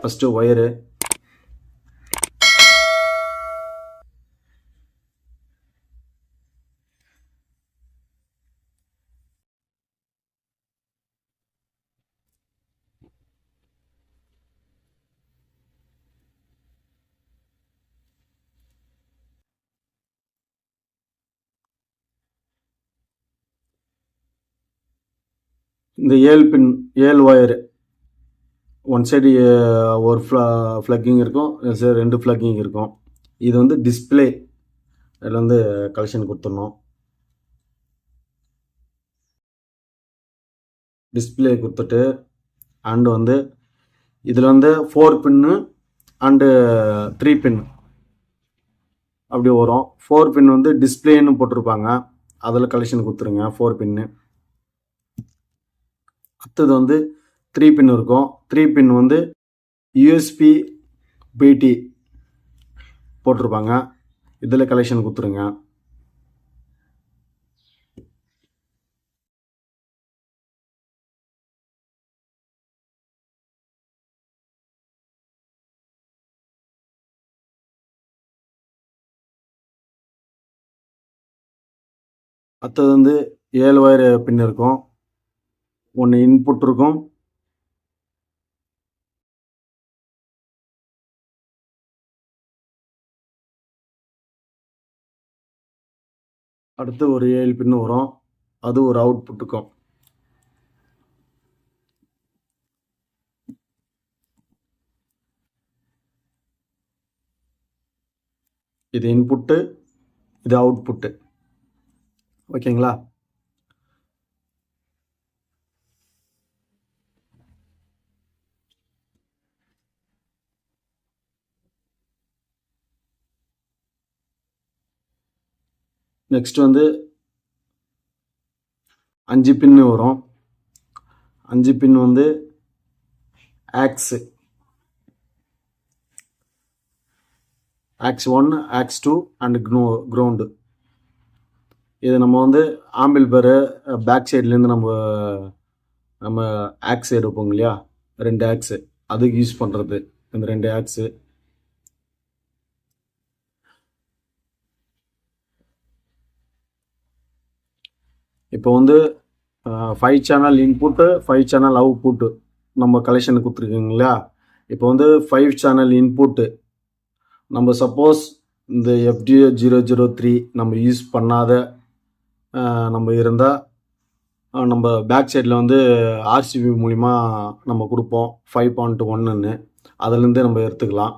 First wire, இந்த 7 பின் 7 wire, one side ஒரு ஃப்ளக்கிங் இருக்கும், சைடு 2 ஃப்ளக்கிங் இருக்கும். இது வந்து டிஸ்பிளே, இதில் வந்து கலெக்ஷன் கொடுத்துடணும். டிஸ்பிளே கொடுத்துட்டு அண்டு வந்து இதில் வந்து 4 பின்னு அண்டு 3 பின் அப்படி வரும். 4 பின் வந்து டிஸ்பிளேன்னு போட்டிருப்பாங்க, அதில் கலெக்ஷன் கொடுத்துருங்க 4 பின்னு. அடுத்தது வந்து 3 பின் இருக்கும். 3 பின் வந்து யூஎஸ்பி பிடி போட்டிருப்பாங்க, இதில் கலெக்ஷன் கொடுத்துருங்க. அடுத்தது வந்து 7 ஒயர் பின் இருக்கும். ஒன்று இன்புட் இருக்கும், அடுத்து ஒரு 7 பின்னு வரும், அது ஒரு அவுட்புட் இருக்கும். இது இன்புட்டு, இது அவுட்புட்டு. ஓகேங்களா? நெக்ஸ்ட் வந்து 5 பின்னு வரும். 5 பின் வந்து ஆக்ஸ் 1, ஆக்ஸ் 2 அண்ட் கிரவுண்டு. இது நம்ம வந்து ஆம்பிள் பேரு பேக் சைட்லேருந்து நம்ம ஆக்ஸ் எடுப்போம் இல்லையா, 2 ஆக்ஸு, அதுக்கு யூஸ் பண்ணுறது இந்த 2 ஆக்ஸு. இப்போ வந்து 5 சேனல் இன்புட்டு, 5 சேனல் அவுட்புட்டு நம்ம கலெக்ஷன் கொடுத்துருக்கீங்க இல்லையா. இப்போ வந்து 5 சேனல் இன்புட்டு நம்ம சப்போஸ் இந்த FD003 நம்ம யூஸ் பண்ணாத நம்ம இருந்தால் நம்ம பேக் சைடில் வந்து RCB மூலிமா நம்ம கொடுப்போம் 5.1ன்னு, அதுலேருந்து நம்ம எடுத்துக்கலாம்.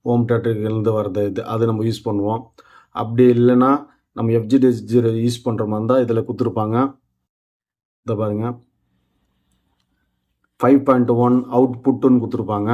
ஹோம் தேட்டருக்குலேருந்து வர்றது இது, அது நம்ம யூஸ் பண்ணுவோம். அப்படி இல்லைன்னா நம்ம FD0 யூஸ் பண்ணுற மாதிரி இருந்தால் இதில் கொடுத்துருப்பாங்க. இதை பாருங்க, 5.1 அவுட்புட்டுன்னு கொடுத்துருப்பாங்க.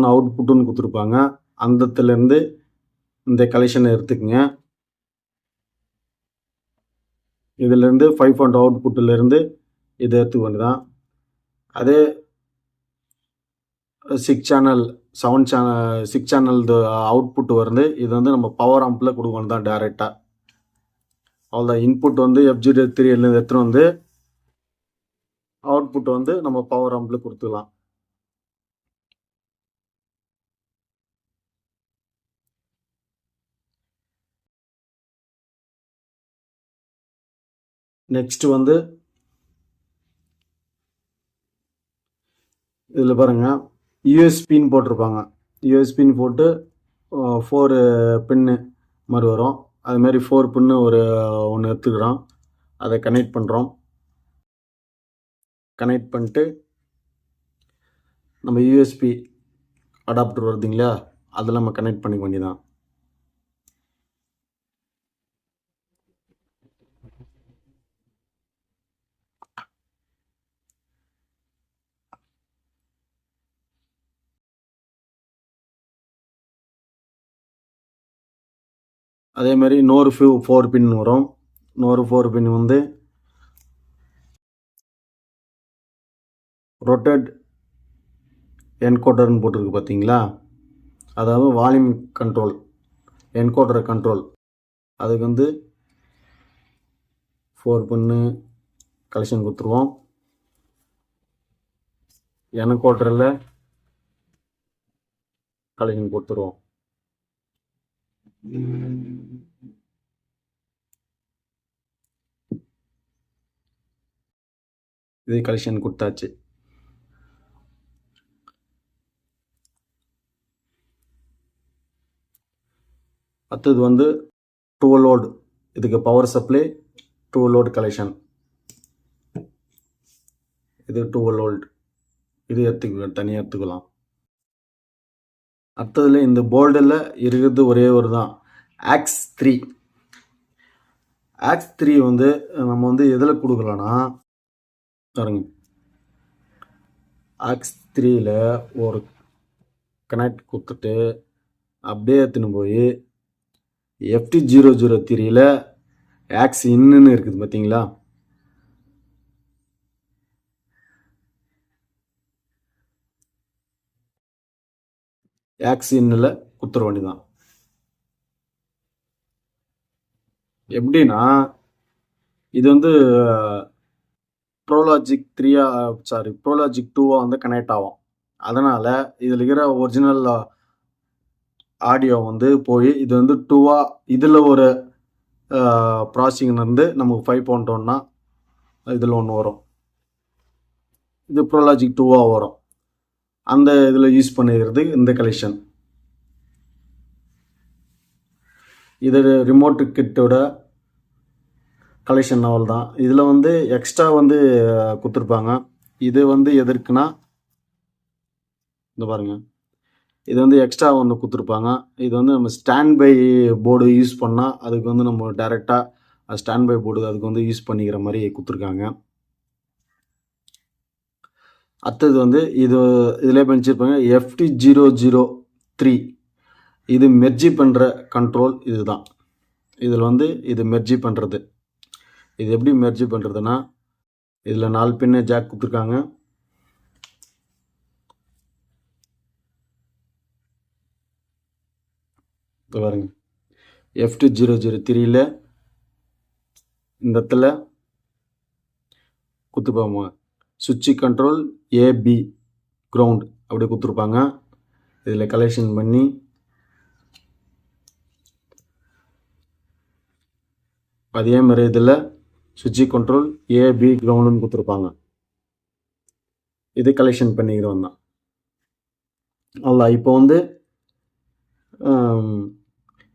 அவுட்புட்டுன்னு கொடுத்துருப்பாங்க. அந்தத்துலேருந்து இந்த கலெக்ஷனை எடுத்துக்கங்க. இதிலேருந்து 5.1 அவுட்புட்டிலேருந்து இதை எடுத்துக்க வேண்டியதான். அதே 6 சேனல் 6 சேனல் அவுட்புட் வருது, இது வந்து நம்ம பவர் ஆம்பில் கொடுக்கணும் தான் டைரெக்டாக. அவ்வளோதான். இன்புட் வந்து FD3 எடுத்துன்னு வந்து அவுட்புட் வந்து நம்ம பவர் ஆம்பில் கொடுத்துக்கலாம். நெக்ஸ்ட் வந்து இதில் பாருங்கள், யூஎஸ்பின்னு போட்டிருப்பாங்க. யூஎஸ்பின்னு போட்டு 4 பின்னு மாதிரி வரும். அதுமாரி 4 பின்னு ஒன்று எடுத்துக்கிறோம், அதை கனெக்ட் பண்ணுறோம். கனெக்ட் பண்ணிட்டு நம்ம யூஎஸ்பி அடாப்டர் வருதுங்களா, அதில் நம்ம கனெக்ட் பண்ணிக்க வேண்டியதான். அதே மாதிரி இன்னொரு 4 பின் வரும். இன்னொரு 4 பின் வந்து ரொட்டேட் என்கோடர்னு போட்டிருக்கு பார்த்தீங்களா, அதாவது வால்யூம் கண்ட்ரோல், என்கோடரை கண்ட்ரோல். அதுக்கு வந்து 4 பின்னு கலெக்ஷன் கொடுத்துருவோம். N குவார்ட்டரில் கலெக்ஷன் கொடுத்துருவோம். இது கலெக்ஷன் கொடுத்தாச்சு. அடுத்தது வந்து 12 லோட். இதுக்கு பவர் சப்ளை 12 லோட் கலெக்ஷன். இது 12 வோல்ட். இது தனியாக எடுத்துக்கலாம். அடுத்ததில் இந்த போர்டில் இருக்கிறது ஒரே ஒரு தான், ஆக்ஸ் 3. ஆக்ஸ் 3 வந்து நம்ம வந்து எதில் கொடுக்கலான்னா பாருங்க, ஆக்ஸ் 3ல் ஒரு கனெக்ட் கொடுத்துட்டு அப்படியே எடுத்துன்னு போய் FT003ல் ஆக்ஸ் இன்னுன்னு இருக்குது பார்த்தீங்களா, ஆக்ஸ் இன்னில் குத்துற வேண்டி தான். எப்படின்னா இது வந்து ப்ரோலாஜிக் 2 வந்து கனெக்ட் ஆகும். அதனால் இதில் இருக்கிற ஒரிஜினல் ஆடியோ வந்து போய் இது வந்து 2 இதில் ஒரு ப்ராசஸிங்லேருந்து நமக்கு 5 பண்ணிட்டோம்னா இதில் ஒன்று வரும். இது ப்ரோலாஜிக் 2 வரும். அந்த இதில் யூஸ் பண்ணிக்கிறது இந்த கலெக்ஷன். இது ரிமோட் கிட்டோட கலெக்ஷன் லெவல் தான். இதில் வந்து எக்ஸ்ட்ரா வந்து கொடுத்துருப்பாங்க. இது வந்து எதற்குனா இந்த பாருங்க, இது வந்து எக்ஸ்ட்ரா ஒன்று கொடுத்துருப்பாங்க. இது வந்து நம்ம ஸ்டாண்ட் பை போர்டு யூஸ் பண்ணால் அதுக்கு வந்து நம்ம டைரெக்டாக ஸ்டாண்ட் பை போர்டு அதுக்கு வந்து யூஸ் பண்ணிக்கிற மாதிரி கொடுத்துருக்காங்க. அடுத்தது வந்து இதிலே பண்ணிச்சிருப்பாங்க FT003. இது மெர்ஜி பண்ணுற கண்ட்ரோல். இதுதான் இதில் வந்து இது மெர்ஜி பண்ணுறது. இது எப்படி மெர்ஜி பண்ணுறதுன்னா, இதில் 4 பின்னு ஜாக் கொடுத்துருக்காங்க. பாருங்க, FT003ல் இந்த இடத்துல கொடுத்துருப்பாங்க சுவிட்சு கண்ட்ரோல் AB கிரவுண்ட் அப்படி கொடுத்துருப்பாங்க. இதில் கலெக்ஷன் பண்ணி அதே மாதிரி இதில் சுவிட்சு கண்ட்ரோல் AB கிரவுண்டுன்னு கொடுத்துருப்பாங்க. இது கலெக்ஷன் பண்ணிக்கிறோம் தான். அல்ல இப்போ வந்து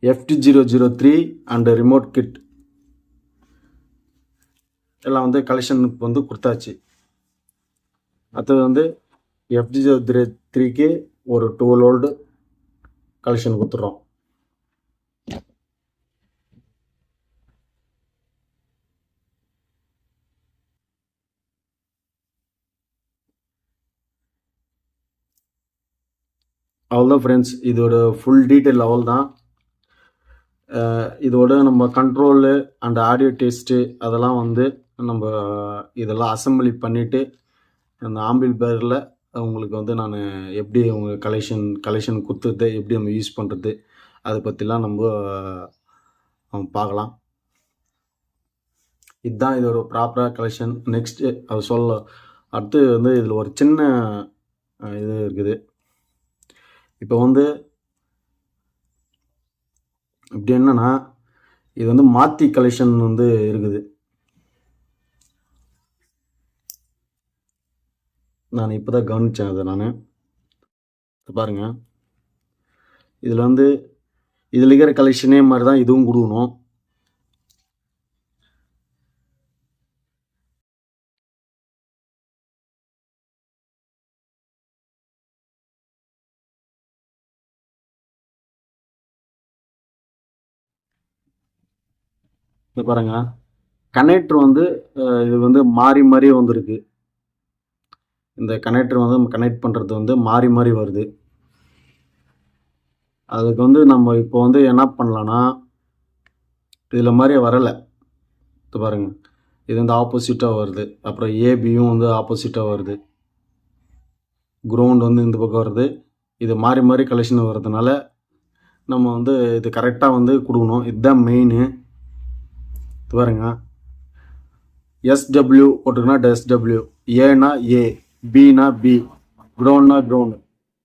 FT003 அண்ட் ரிமோட் கிட் எல்லாம் வந்து கலெக்ஷனுக்கு வந்து கொடுத்தாச்சு. அடுத்தது வந்து FT003க்கு ஒரு 12 வோல்ட் கலெக்ஷன் கொடுத்துட்றோம். அவ்வளோதான் ஃப்ரெண்ட்ஸ், இதோட ஃபுல் டீட்டெயில் லெவல் தான். இதோட நம்ம கண்ட்ரோலு அண்ட் ஆடியோ டெஸ்ட்டு அதெல்லாம் வந்து நம்ம இதெல்லாம் அசம்பிளி பண்ணிவிட்டு அந்த ஆம்பிள்ஃபையரில் உங்களுக்கு வந்து நான் எப்படி உங்கள் கலெக்ஷன் கொடுத்துட்டு எப்படி நம்ம யூஸ் பண்ணுறது அதை பற்றிலாம் நம்ம பார்க்கலாம். இதுதான் இதோட ப்ராப்பராக கலெக்ஷன். நெக்ஸ்ட்டு அது அடுத்து வந்து இதில் ஒரு சின்ன இது இருக்குது. இப்போ வந்து இப்படி என்னன்னா, இது வந்து மாற்றி கலெக்ஷன் வந்து இருக்குது. நான் இப்போ தான் கவனித்தேன் அதை. நான் பாருங்கள், இதில் வந்து இதில் இருக்கிற கலெக்ஷனே மாதிரி தான் இதுவும் கொடுக்கணும். இது பாருங்க, கனெக்டர் வந்து இது வந்து மாறி மாறி வந்திருக்கு. இந்த கனெக்டர் வந்து நம்ம கனெக்ட் பண்ணுறது வந்து மாறி மாறி வருது. அதுக்கு வந்து நம்ம இப்போ வந்து என்ன பண்ணலான்னா, இதில் மாதிரி வரலை. இது பாருங்க, இது வந்து ஆப்போசிட்டாக வருது. அப்புறம் ஏபியும் வந்து ஆப்போசிட்டாக வருது. கிரவுண்ட் வந்து இந்த பக்கம் வருது. இது மாறி மாறி கலெக்ஷன் வர்றதுனால நம்ம வந்து இது கரெக்டாக வந்து கொடுக்கணும். இதுதான் மெயின். பாருங்க, SW போட்டுக்கனா SW, ஏனா ஏ, பினா பி, கிரவுண்ட்னா கிரவுண்டு.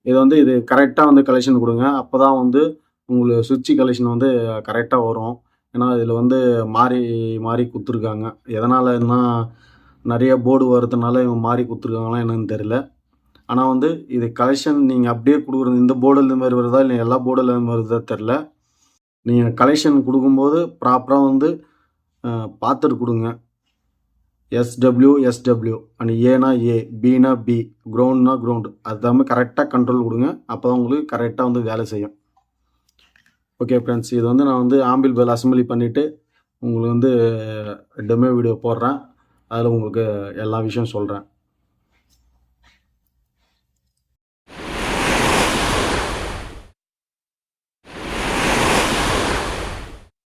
இது வந்து இது கரெக்டாக வந்து கலெக்ஷன் கொடுங்க. அப்போ தான் வந்து உங்களுக்கு சுவிட்சு கலெக்ஷன் வந்து கரெக்டாக வரும். ஏன்னா இதில் வந்து மாறி மாறி கொடுத்துருக்காங்க. எதனாலன்னா நிறைய போர்டு வரதுனால இவங்க மாறி கொடுத்துருக்காங்களா என்னன்னு தெரில. ஆனால் வந்து இது கலெக்ஷன் நீங்கள் அப்படியே கொடுக்குறது இந்த போர்டில் இந்த மாதிரி வருதா இல்லை எல்லா போர்டில் இந்த மாதிரி வருதா தெரில. நீங்கள் கலெக்ஷன் கொடுக்கும்போது ப்ராப்பராக வந்து பார்த்துட்டு கொடுங்க. SW அண்ட் ஏனா ஏ, பினா பி, கிரவுண்ட்னா கிரவுண்டு, அது கரெக்டாக கண்ட்ரோல் கொடுங்க. அப்போ தான் உங்களுக்கு கரெக்டாக வந்து வேலை செய்யும். ஓகே ஃப்ரெண்ட்ஸ், இது வந்து நான் வந்து ஆம்பிள் பெல் அசம்பிளி பண்ணிவிட்டு உங்களுக்கு வந்து டெமோ வீடியோ போடுறேன். அதில் உங்களுக்கு எல்லா விஷயம் சொல்கிறேன்.